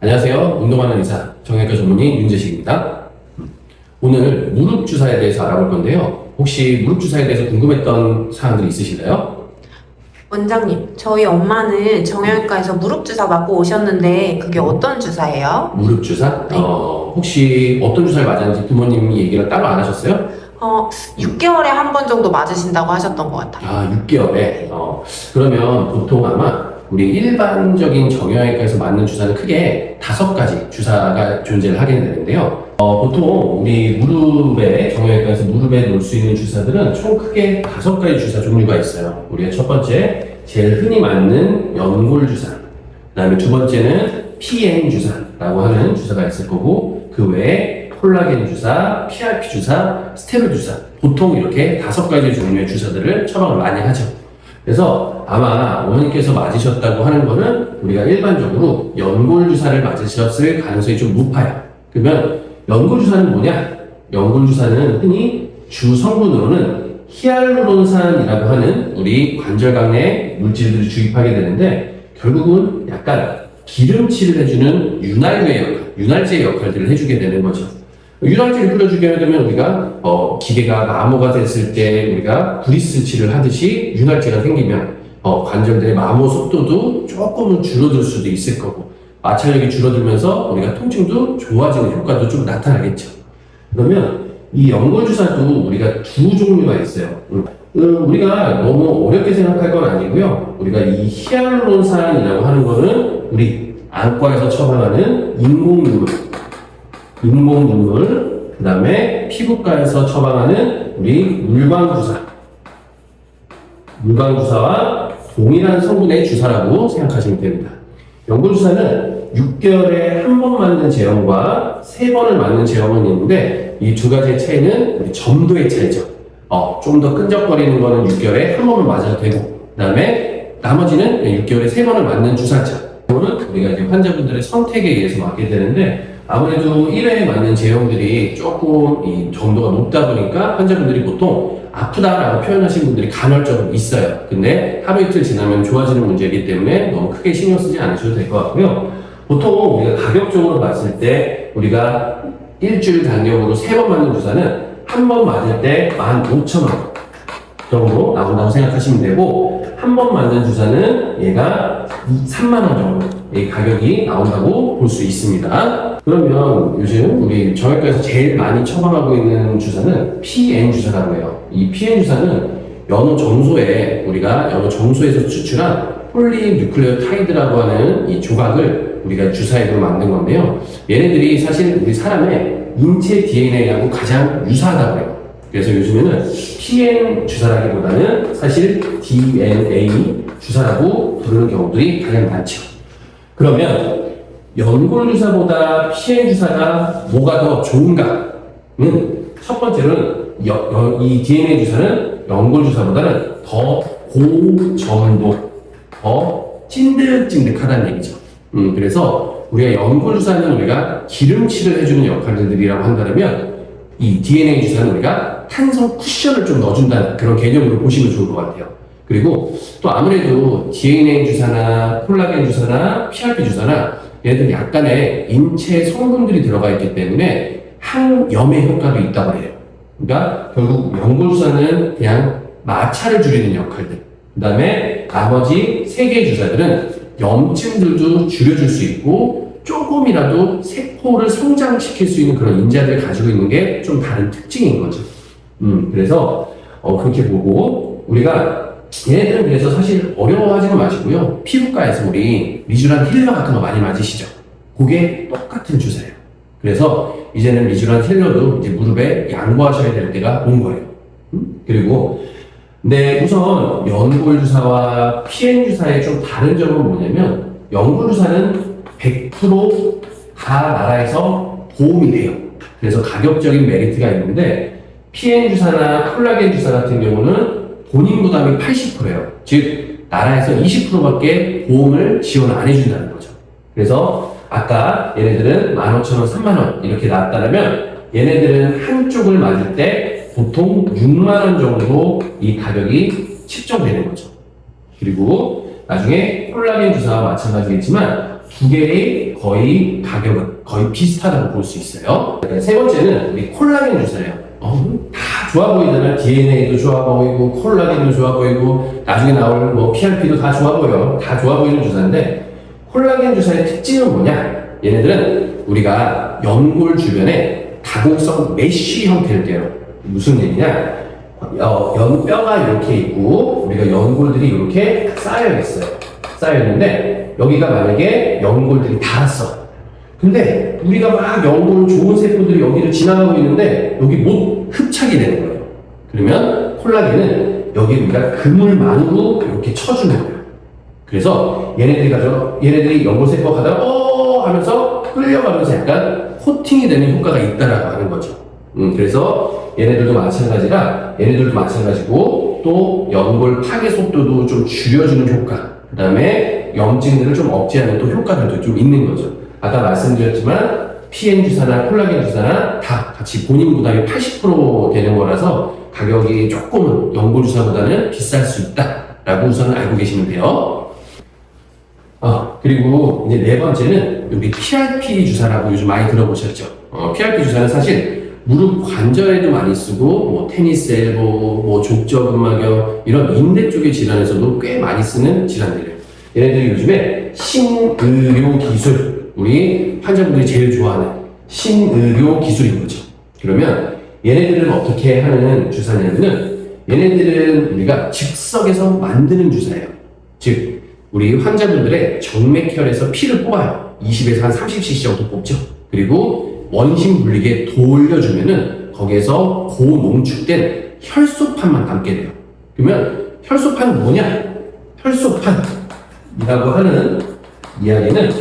안녕하세요. 운동하는 의사 정형외과 전문의 윤재식입니다. 오늘 무릎 주사에 대해서 알아볼 건데요. 혹시 무릎 주사에 대해서 궁금했던 사항들이 있으신가요? 원장님, 저희 엄마는 정형외과에서 무릎 주사 맞고 오셨는데 그게 어떤 주사예요? 무릎 주사? 네. 혹시 어떤 주사를 맞았는지 부모님이 얘기를 따로 안 하셨어요? 6개월에 한 번 정도 맞으신다고 하셨던 것 같아요. 6개월에? 그러면 보통 아마 우리 일반적인 정형외과에서 맞는 주사는 크게 5가지 주사가 존재를 하게 되는데요. 보통 우리 무릎에, 정형외과에서 무릎에 놓을 수 있는 주사들은 총 크게 5가지 주사 종류가 있어요. 우리가 첫 번째, 제일 흔히 맞는 연골 주사. 그 다음에 두 번째는 PN 주사라고 하는 주사가 있을 거고, 그 외에 콜라겐 주사, PRP 주사, 스테로이드 주사. 보통 이렇게 5가지 종류의 주사들을 처방을 많이 하죠. 그래서 아마 어머니께서 맞으셨다고 하는 거는 우리가 일반적으로 연골 주사를 맞으셨을 가능성이 좀 높아요. 그러면 연골 주사는 뭐냐? 연골 주사는 흔히 주 성분으로는 히알루론산이라고 하는 우리 관절강 내 물질들을 주입하게 되는데 결국은 약간 기름칠을 해주는 윤활제의 역할들을 해주게 되는 거죠. 윤활제를 뿌려주게 되면 우리가 기계가 마모가 됐을 때 우리가 브리스칠을 하듯이 윤활제가 생기면 관절들의 마모 속도도 조금은 줄어들 수도 있을 거고 마찰력이 줄어들면서 우리가 통증도 좋아지는 효과도 좀 나타나겠죠. 그러면 이 연골 주사도 우리가 두 종류가 있어요. 우리가 너무 어렵게 생각할 건 아니고요. 우리가 이 히알루론산이라고 하는 거는 우리 안과에서 처방하는 인공눈물, 그 다음에 피부과에서 처방하는 우리 물광주사와 동일한 성분의 주사라고 생각하시면 됩니다. 연골주사는 6개월에 한 번 맞는 제형과 3번을 맞는 제형은 있는데 이 두 가지의 차이는 우리 점도의 차이죠. 좀 더 끈적거리는 거는 6개월에 한 번을 맞아도 되고 그 다음에 나머지는 6개월에 3번을 맞는 주사죠. 이거는 우리가 이제 환자분들의 선택에 의해서 맞게 되는데 아무래도 1회에 맞는 제형들이 조금 이 정도가 높다 보니까 환자분들이 보통 아프다라고 표현하시는 분들이 간헐적으로 있어요. 근데 하루 이틀 지나면 좋아지는 문제이기 때문에 너무 크게 신경 쓰지 않으셔도 될 것 같고요. 보통 우리가 가격적으로 봤을 때 우리가 일주일 간격으로 3번 맞는 주사는 한 번 맞을 때 15,000원 정도 나온다고 생각하시면 되고 한 번 맞는 주사는 얘가 3만원 정도 의 가격이 나온다고 볼 수 있습니다. 그러면 요즘 우리 정형외과에서 제일 많이 처방하고 있는 주사는 PN 주사라고 해요. 이 PN 주사는 연호 정소에 우리가 연호 정소에서 추출한 폴리뉴클레오타이드라고 하는 이 조각을 우리가 주사액으로 만든 건데요. 얘네들이 사실 우리 사람의 인체 DNA하고 가장 유사하다고 해요. 그래서 요즘에는 PN 주사라기보다는 사실 DNA 주사라고 부르는 경우들이 가장 많죠. 그러면 연골 주사보다 PN 주사가 뭐가 더 좋은가는 첫 번째로는 이 DNA 주사는 연골 주사보다는 더 고점도, 더 찐득찐득하다는 얘기죠. 그래서 우리가 연골 주사는 우리가 기름칠을 해주는 역할들이라고 한다면 이 DNA 주사는 우리가 탄성 쿠션을 좀 넣어준다는 그런 개념으로 보시면 좋을 것 같아요. 그리고 또 아무래도 DNA 주사나 콜라겐 주사나 PRP 주사나 얘네들 약간의 인체 성분들이 들어가 있기 때문에 항염의 효과도 있다고 해요. 그러니까 결국 연골 주사는 그냥 마찰을 줄이는 역할들. 그 다음에 나머지 3개의 주사들은 염증들도 줄여줄 수 있고 조금이라도 세포를 성장시킬 수 있는 그런 인자들을 가지고 있는 게 좀 다른 특징인 거죠. 그래서 그렇게 보고 우리가 얘네들은 그래서 사실 어려워하지는 마시고요. 피부과에서 우리 리쥬란 힐러 같은 거 많이 맞으시죠? 그게 똑같은 주사예요. 그래서 이제는 리쥬란 힐러도 이제 무릎에 양보하셔야 될 때가 온 거예요. 그리고 네, 우선 연골 주사와 PN 주사의 좀 다른 점은 뭐냐면 연골 주사는 100%다 나라에서 보험이 돼요. 그래서 가격적인 메리트가 있는데 PN 주사나 콜라겐 주사 같은 경우는 본인 부담이 80%예요. 즉 나라에서 20%밖에 보험을 지원 안 해준다는 거죠. 그래서 아까 얘네들은 15,000원, 3만원 이렇게 나왔다면 얘네들은 한쪽을 맞을 때 보통 6만원 정도 이 가격이 책정되는 거죠. 그리고 나중에 콜라겐 주사와 마찬가지겠지만 두 개의 거의 가격은 거의 비슷하다고 볼 수 있어요. 세 번째는 우리 콜라겐 주사예요. 다 좋아 보이잖아요. DNA도 좋아 보이고, 콜라겐도 좋아 보이고, 나중에 나올 뭐 PRP도 다 좋아 보여요. 다 좋아 보이는 주사인데, 콜라겐 주사의 특징은 뭐냐? 얘네들은 우리가 연골 주변에 다공성 메쉬 형태를 떼요. 무슨 얘기냐? 연뼈가 이렇게 있고, 우리가 연골들이 이렇게 쌓여있어요. 쌓여있는데, 여기가 만약에 연골들이 닿았어. 근데 우리가 막 연골 좋은 세포들이 여기를 지나가고 있는데 여기 못 흡착이 되는 거예요. 그러면 콜라겐은 여기 우리가 그물망으로 이렇게 쳐주는 거예요. 그래서 얘네들이 연골 세포가 가다가 하면서 끌려가면서 약간 코팅이 되는 효과가 있다라고 하는 거죠. 그래서 얘네들도 마찬가지고 또 연골 파괴 속도도 좀 줄여주는 효과, 그 다음에 염증들을 좀 억제하는 또 효과들도 좀 있는 거죠. 아까 말씀드렸지만 PN 주사나 콜라겐 주사나 다 같이 본인 부담이 80% 되는 거라서 가격이 조금은 연골 주사보다는 비쌀 수 있다라고 우선 알고 계시면 돼요. 그리고 이제 네 번째는 여기 PRP 주사라고 요즘 많이 들어보셨죠? PRP 주사는 사실 무릎 관절에도 많이 쓰고 뭐 테니스 엘보, 뭐 족저근막염 이런 인대 쪽의 질환에서도 꽤 많이 쓰는 질환들이에요. 얘네들이 요즘에 신의료 기술, 우리 환자분들이 제일 좋아하는 신의료 기술인 거죠. 그러면 얘네들은 어떻게 하는 주사냐면은 얘네들은 우리가 즉석에서 만드는 주사예요. 즉 우리 환자분들의 정맥혈에서 피를 뽑아요. 20에서 한 30cc 정도 뽑죠. 그리고 원심 분리기에 돌려주면은 거기에서 고농축된 혈소판만 담게 돼요. 그러면 혈소판은 뭐냐? 혈소판이라고 하는 이야기는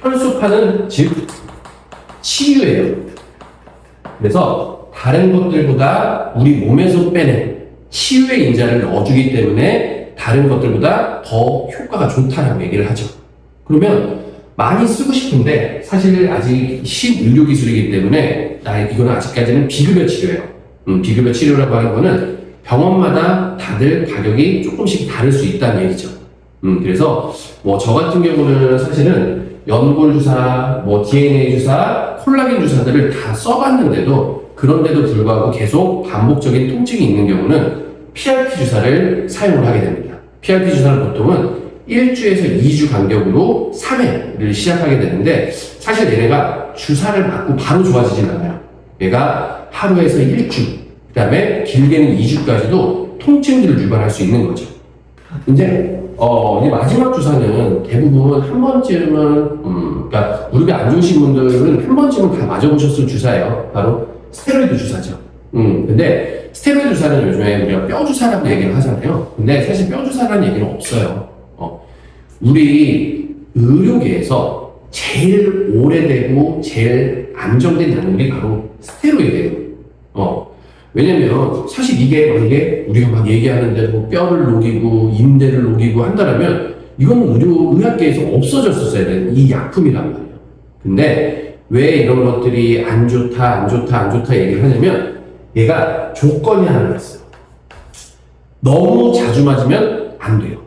혈소판은 즉 치유예요. 그래서 다른 것들보다 우리 몸에서 빼낸 치유의 인자를 넣어주기 때문에 다른 것들보다 더 효과가 좋다라고 얘기를 하죠. 그러면 많이 쓰고 싶은데 사실 아직 신의료 기술이기 때문에 이거는 아직까지는 비급여 치료예요. 비급여 치료라고 하는 거는 병원마다 다들 가격이 조금씩 다를 수 있다는 얘기죠. 그래서 뭐 저 같은 경우는 사실은 연골 주사, 뭐 DNA 주사, 콜라겐 주사들을 다 써봤는데도 그런데도 불구하고 계속 반복적인 통증이 있는 경우는 PRP 주사를 사용을 하게 됩니다. PRP 주사는 보통은 1주에서 2주 간격으로 3회를 시작하게 되는데 사실 얘네가 주사를 맞고 바로 좋아지진 않아요. 얘가 하루에서 1주, 그 다음에 길게는 2주까지도 통증들을 유발할 수 있는 거죠. 이제 마지막 주사는 대부분 한 번쯤은, 그러니까 무릎이 안 좋으신 분들은 한 번쯤은 다 맞아보셨을 주사예요. 바로 스테로이드 주사죠. 근데 스테로이드 주사는 요즘에 우리가 뼈 주사라고 얘기를 하잖아요. 근데 사실 뼈 주사라는 얘기는 없어요. 우리 의료계에서 제일 오래되고 제일 안정된 약물이 바로 스테로이드예요. 왜냐면 사실 이게 만약에 우리가 막 얘기하는데 뭐 뼈를 녹이고 인대를 녹이고 한다면 이건 의학계에서 없어졌었어야 되는 이 약품이란 말이에요. 근데 왜 이런 것들이 안 좋다 얘기를 하냐면 얘가 조건이 하나 있어요. 너무 자주 맞으면 안 돼요.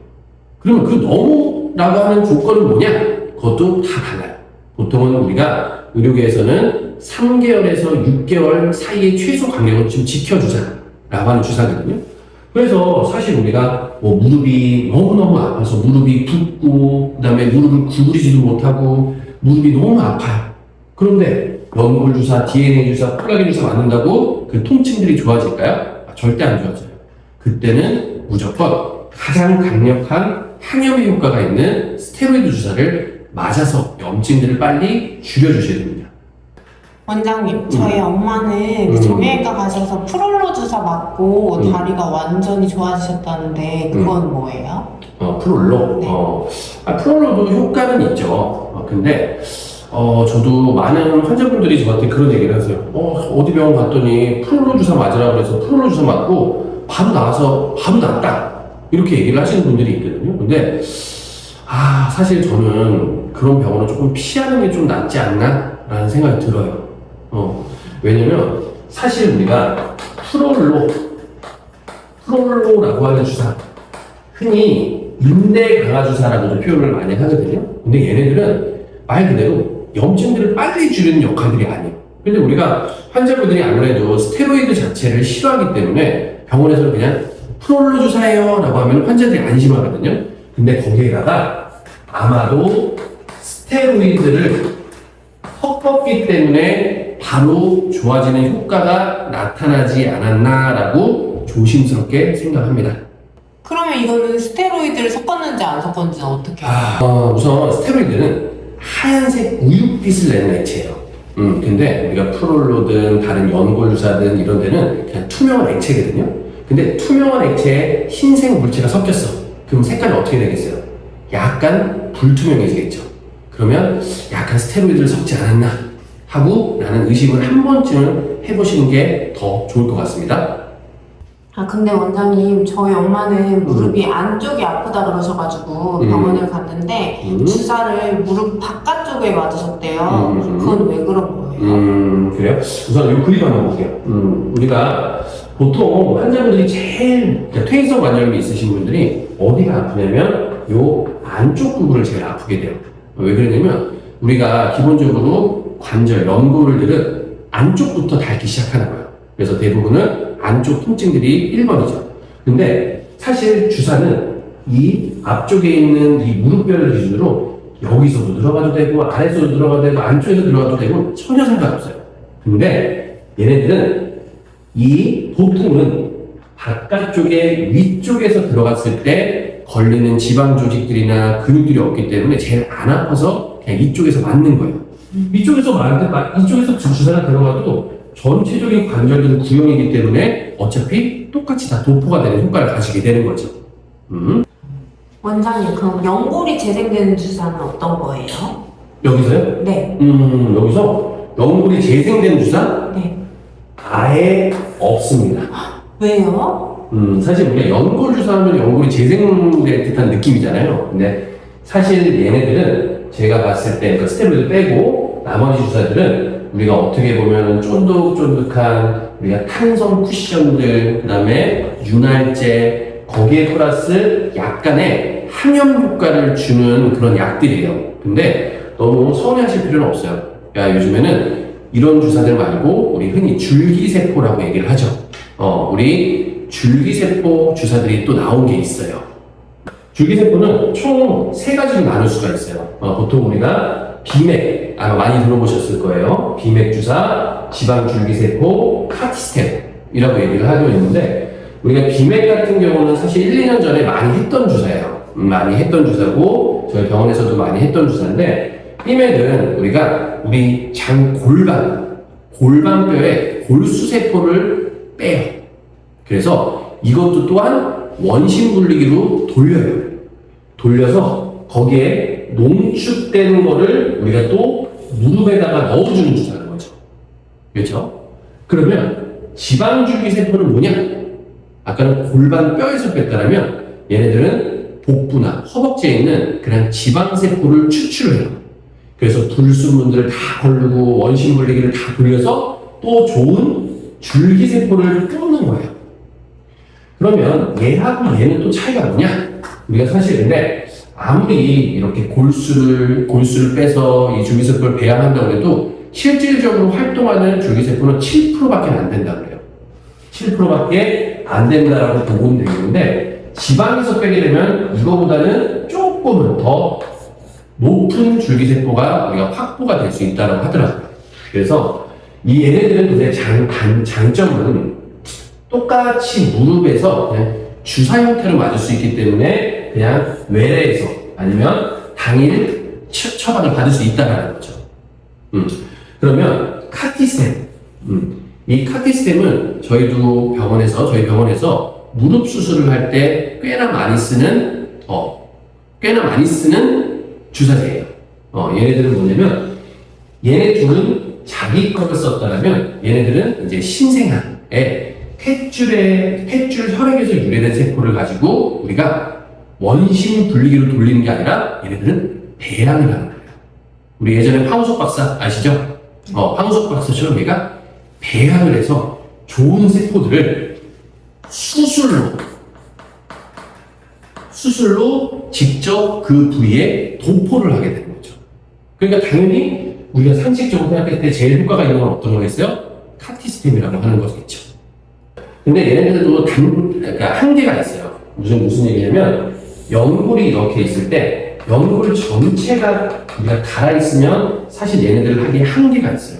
그러면 그 너무라고 하는 조건은 뭐냐? 그것도 다 달라요. 보통은 우리가 의료계에서는 3개월에서 6개월 사이의 최소 간격을 좀 지켜주자라고 하는 주사거든요. 그래서 사실 우리가 뭐 무릎이 너무너무 아파서 무릎이 붓고 그 다음에 무릎을 구부리지도 못하고 무릎이 너무 아파요. 그런데 연골 주사, DNA 주사, 콜라겐 주사 맞는다고 그 통증들이 좋아질까요? 절대 안 좋아져요. 그때는 무조건 가장 강력한 항염의 효과가 있는 스테로이드 주사를 맞아서 염증들을 빨리 줄여주셔야 됩니다. 원장님, 저희 엄마는 그 정형외과 가셔서 프롤로 주사 맞고 다리가 완전히 좋아지셨다는데 그건 뭐예요? 프롤로? 네. 프롤로도 효과는 있죠. 근데 저도 많은 환자분들이 저한테 그런 얘기를 하세요. 어디 병원 갔더니 프롤로 주사 맞으라고 해서 프롤로 주사 맞고 바로 나와서 바로 낫다. 이렇게 얘기를 하시는 분들이 있거든요. 근데 사실 저는 그런 병원을 조금 피하는 게 좀 낫지 않나? 라는 생각이 들어요. 왜냐면 사실 우리가 프롤로라고 하는 주사, 흔히 인대 강화 주사라고도 표현을 많이 하거든요. 근데 얘네들은 말 그대로 염증들을 빨리 줄이는 역할들이 아니에요. 근데 우리가 환자분들이 아무래도 스테로이드 자체를 싫어하기 때문에 병원에서는 그냥 프롤로 주사해요 라고 하면 환자들이 안심하거든요. 근데 거기에다가 아마도 스테로이드를 섞었기 때문에 바로 좋아지는 효과가 나타나지 않았나라고 조심스럽게 생각합니다. 그러면 이거는 스테로이드를 섞었는지 안 섞었는지는 어떻게 알아요? 우선 스테로이드는 하얀색 우윳빛을 내는 액체예요. 근데 우리가 프롤로든 다른 연골주사든 이런 데는 그냥 투명한 액체거든요. 근데 투명한 액체에 흰색 물체가 섞였어. 그럼 색깔이 어떻게 되겠어요? 약간 불투명해지겠죠. 그러면 약간 스테로이드를 섞지 않았나 하고 나는 의심을 한 번쯤은 해보시는 게 더 좋을 것 같습니다. 근데 원장님, 저희 엄마는 무릎이 안쪽이 아프다 그러셔가지고 병원을 갔는데 주사를 무릎 바깥쪽에 맞으셨대요. 그건 왜 그런 거예요? 그래요? 우선 이 그림 한번 볼게요. 우리가 보통 환자분들이 제일 퇴행성 관절염이 있으신 분들이 어디가 아프냐면 요 안쪽 부분을 제일 아프게 돼요. 왜 그러냐면 우리가 기본적으로 관절, 연골들은 안쪽부터 닳기 시작하는 거예요. 그래서 대부분은 안쪽 통증들이 1번이죠. 근데 사실 주사는 이 앞쪽에 있는 이 무릎뼈를 기준으로 여기서도 들어가도 되고 아래서도 들어가도 되고 안쪽에서 들어가도 되고 전혀 상관없어요. 근데 얘네들은 이 보통은 바깥쪽에 위쪽에서 들어갔을 때 걸리는 지방 조직들이나 근육들이 없기 때문에 제일 안 아파서 그냥 이쪽에서 맞는 거예요. 이쪽에서 주사가 들어가도 전체적인 관절들은 구형이기 때문에 어차피 똑같이 다 도포가 되는 효과를 가지게 되는 거죠. 원장님, 그럼 연골이 재생되는 주사는 어떤 거예요? 여기서요? 네. 여기서 연골이 재생되는 주사? 네. 아예 없습니다. 왜요? 사실 우리가 연골 주사하면 연골이 재생될 듯한 느낌이잖아요. 근데 사실 얘네들은 제가 봤을 때 그 스테로이드 빼고 나머지 주사들은 우리가 어떻게 보면 쫀득쫀득한 우리가 탄성 쿠션들, 그 다음에 윤활제, 거기에 플러스 약간의 항염 효과를 주는 그런 약들이에요. 근데 너무 서운해하실 필요는 없어요. 그러니까 요즘에는 이런 주사들 말고 우리 흔히 줄기세포라고 얘기를 하죠. 우리 줄기세포 주사들이 또 나온 게 있어요. 줄기세포는 총 3가지로 나눌 수가 있어요. 보통 우리가 비맥, 아마 많이 들어보셨을 거예요. 비맥 주사, 지방줄기세포, 카티스템이라고 얘기를 하고 있는데, 우리가 비맥 같은 경우는 사실 1, 2년 전에 많이 했던 주사예요. 많이 했던 주사고, 저희 병원에서도 많이 했던 주사인데, 비맥은 우리가 우리 골반뼈에 골수세포를 빼요. 그래서 이것도 또한 원심분리기로 돌려요. 돌려서 거기에 농축된 거를 우리가 또 무릎에다가 넣어주는 주사인 거죠. 그렇죠? 그러면 지방줄기세포는 뭐냐? 아까는 골반 뼈에서 뺐다면 얘네들은 복부나 허벅지에 있는 그냥 지방세포를 추출해요. 그래서 불순물들을 다 걸르고 원심분리기를 다 돌려서 또 좋은 줄기세포를 뽑는 거예요. 그러면 얘하고 얘는 또 차이가 뭐냐? 우리가 사실 근데 아무리 이렇게 골수를 빼서 이 줄기세포를 배양한다고 해도 실질적으로 활동하는 줄기세포는 7%밖에 안 된다고 그래요. 7%밖에 안 된다라고 보고는 되겠는데 지방에서 빼게 되면 이거보다는 조금은 더 높은 줄기세포가 우리가 확보가 될 수 있다고 하더라고요. 그래서 이 얘네들은 근데 장점은 똑같이 무릎에서 그냥 주사 형태로 맞을 수 있기 때문에 그냥 외래에서 아니면 당일 처방을 받을 수 있다는 거죠. 그러면 카티스템. 이 카티스템은 저희 병원에서 무릎 수술을 할 때 꽤나 많이 쓰는 주사제예요. 얘네들은 뭐냐면 얘네 둘은 자기 거를 썼다면 얘네들은 이제 신생아에 탯줄 혈액에서 유래된 세포를 가지고 우리가 원심 분리기로 돌리는 게 아니라 얘네들은 배양을 하는 거예요. 우리 예전에 황우석 박사 아시죠? 황우석 박사처럼 얘가 배양을 해서 좋은 세포들을 수술로 직접 그 부위에 도포를 하게 되는 거죠. 그러니까 당연히 우리가 상식적으로 생각할 때 제일 효과가 있는 건 어떤 거겠어요? 카티스템이라고 하는 거겠죠. 근데 얘네들도 그러니까 한계가 있어요. 무슨 얘기냐면 연골이 이렇게 있을 때 연골 전체가 우리가 달아있으면 사실 얘네들을 하기에 한계가 있어요.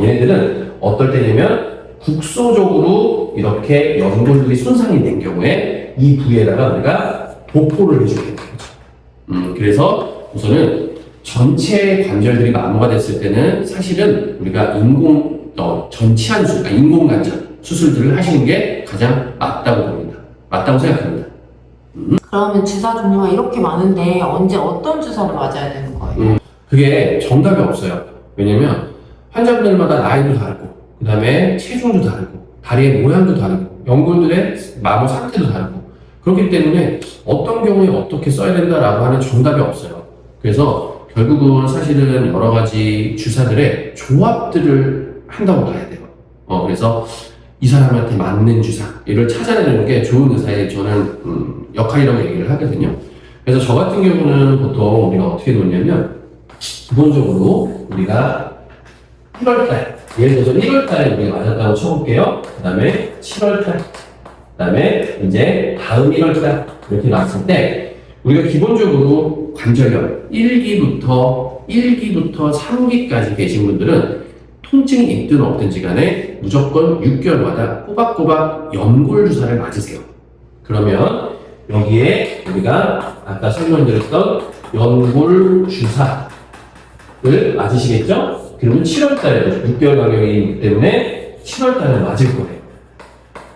얘네들은 어떨 때냐면 국소적으로 이렇게 연골들이 손상이 된 경우에 이 부위에다가 우리가 도포를 해주게 되는 거죠. 그래서 우선은 전체 관절들이 마모가 됐을 때는 사실은 우리가 전치한 인공관절 수술들을 하시는 게 가장 맞다고 봅니다. 맞다고 생각합니다. 그러면 주사 종류가 이렇게 많은데 언제 어떤 주사를 맞아야 되는 거예요? 그게 정답이 없어요. 왜냐면 환자분들마다 나이도 다르고, 그 다음에 체중도 다르고, 다리의 모양도 다르고, 연골들의 마모 상태도 다르고, 그렇기 때문에 어떤 경우에 어떻게 써야 된다라고 하는 정답이 없어요. 그래서 결국은 사실은 여러 가지 주사들의 조합들을 한다고 봐야 돼요. 그래서 이 사람한테 맞는 주사, 이를 찾아내는 게 좋은 의사의 저는 역할이라고 얘기를 하거든요. 그래서 저 같은 경우는 보통 우리가 어떻게 놓냐면 기본적으로 우리가 1월달, 예를 들어서 1월달에 우리가 맞았다고 쳐볼게요. 그 다음에 7월달, 그 다음에 이제 다음 1월달 이렇게 나왔을 때 우리가 기본적으로 관절염 1기부터 3기까지 계신 분들은 통증이 있든 없든지 간에 무조건 6개월마다 꼬박꼬박 연골 주사를 맞으세요. 그러면 여기에 우리가 아까 설명드렸던 연골 주사를 맞으시겠죠? 그러면 7월달에 6개월 간격이기 때문에 7월달에 맞을 거예요.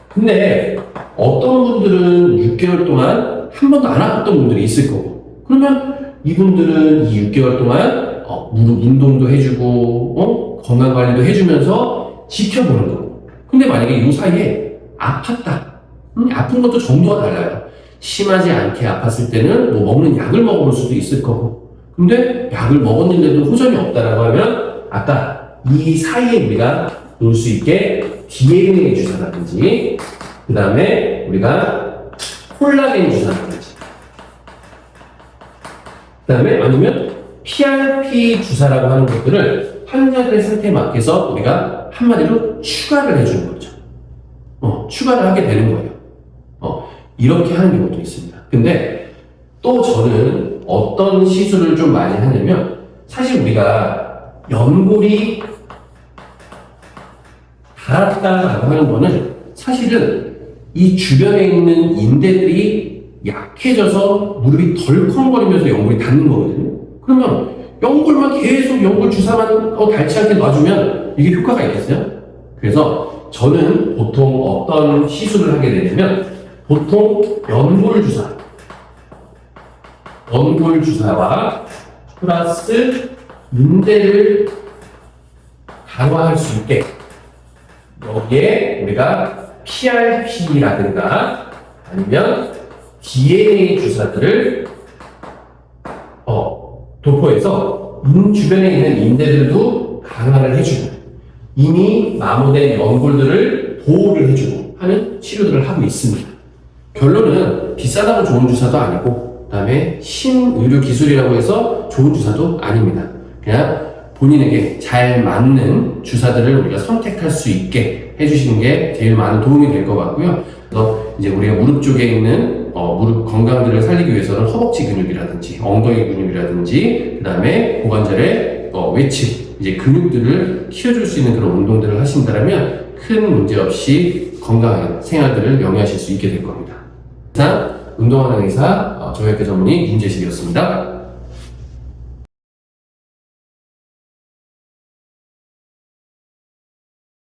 근데 어떤 분들은 6개월 동안 한 번도 안 아팠던 분들이 있을 거고, 그러면 이분들은 이 6개월 동안 무릎 운동도 해주고 건강관리도 해주면서 지켜보는 거고. 근데 만약에 이 사이에 아팠다. 아픈 것도 정도가 달라요. 심하지 않게 아팠을 때는 뭐 먹는 약을 먹어볼 수도 있을 거고. 근데 약을 먹었는데도 호전이 없다라고 하면 아까 이 사이에 우리가 놓을 수 있게 DNA 주사라든지 그 다음에 우리가 콜라겐 주사라든지 그 다음에 아니면 PRP 주사라고 하는 것들을 환자들의 상태에 맞게서 우리가 한마디로 추가를 해주는 거죠. 추가를 하게 되는 거예요. 이렇게 하는 경우도 있습니다. 근데 또 저는 어떤 시술을 좀 많이 하냐면 사실 우리가 연골이 닳았다라고 하는 거는 사실은 이 주변에 있는 인대들이 약해져서 무릎이 덜컹거리면서 연골이 닿는 거거든요. 그러면 연골만 계속 연골 주사만 닳지 않게 놔주면 이게 효과가 있겠어요? 그래서 저는 보통 어떤 시술을 하게 되냐면 보통 연골 주사와 플러스 인대를 강화할 수 있게 여기에 우리가 PRP라든가 아니면 DNA 주사들을 도포해서 주변에 있는 인대들도 강화를 해주고 이미 마모된 연골들을 보호를 해주고 하는 치료들을 하고 있습니다. 결론은 비싸다고 좋은 주사도 아니고 그 다음에 신의료 기술이라고 해서 좋은 주사도 아닙니다. 그냥 본인에게 잘 맞는 주사들을 우리가 선택할 수 있게 해주시는 게 제일 많은 도움이 될 것 같고요. 그래서 이제 우리가 무릎 쪽에 있는 무릎 건강들을 살리기 위해서는 허벅지 근육이라든지 엉덩이 근육이라든지 그 다음에 고관절의 외측 이제 근육들을 키워줄 수 있는 그런 운동들을 하신다면 큰 문제 없이 건강한 생활들을 영위하실 수 있게 될 겁니다. 이상 운동하는 의사 정형외과 전문의 윤재식이었습니다.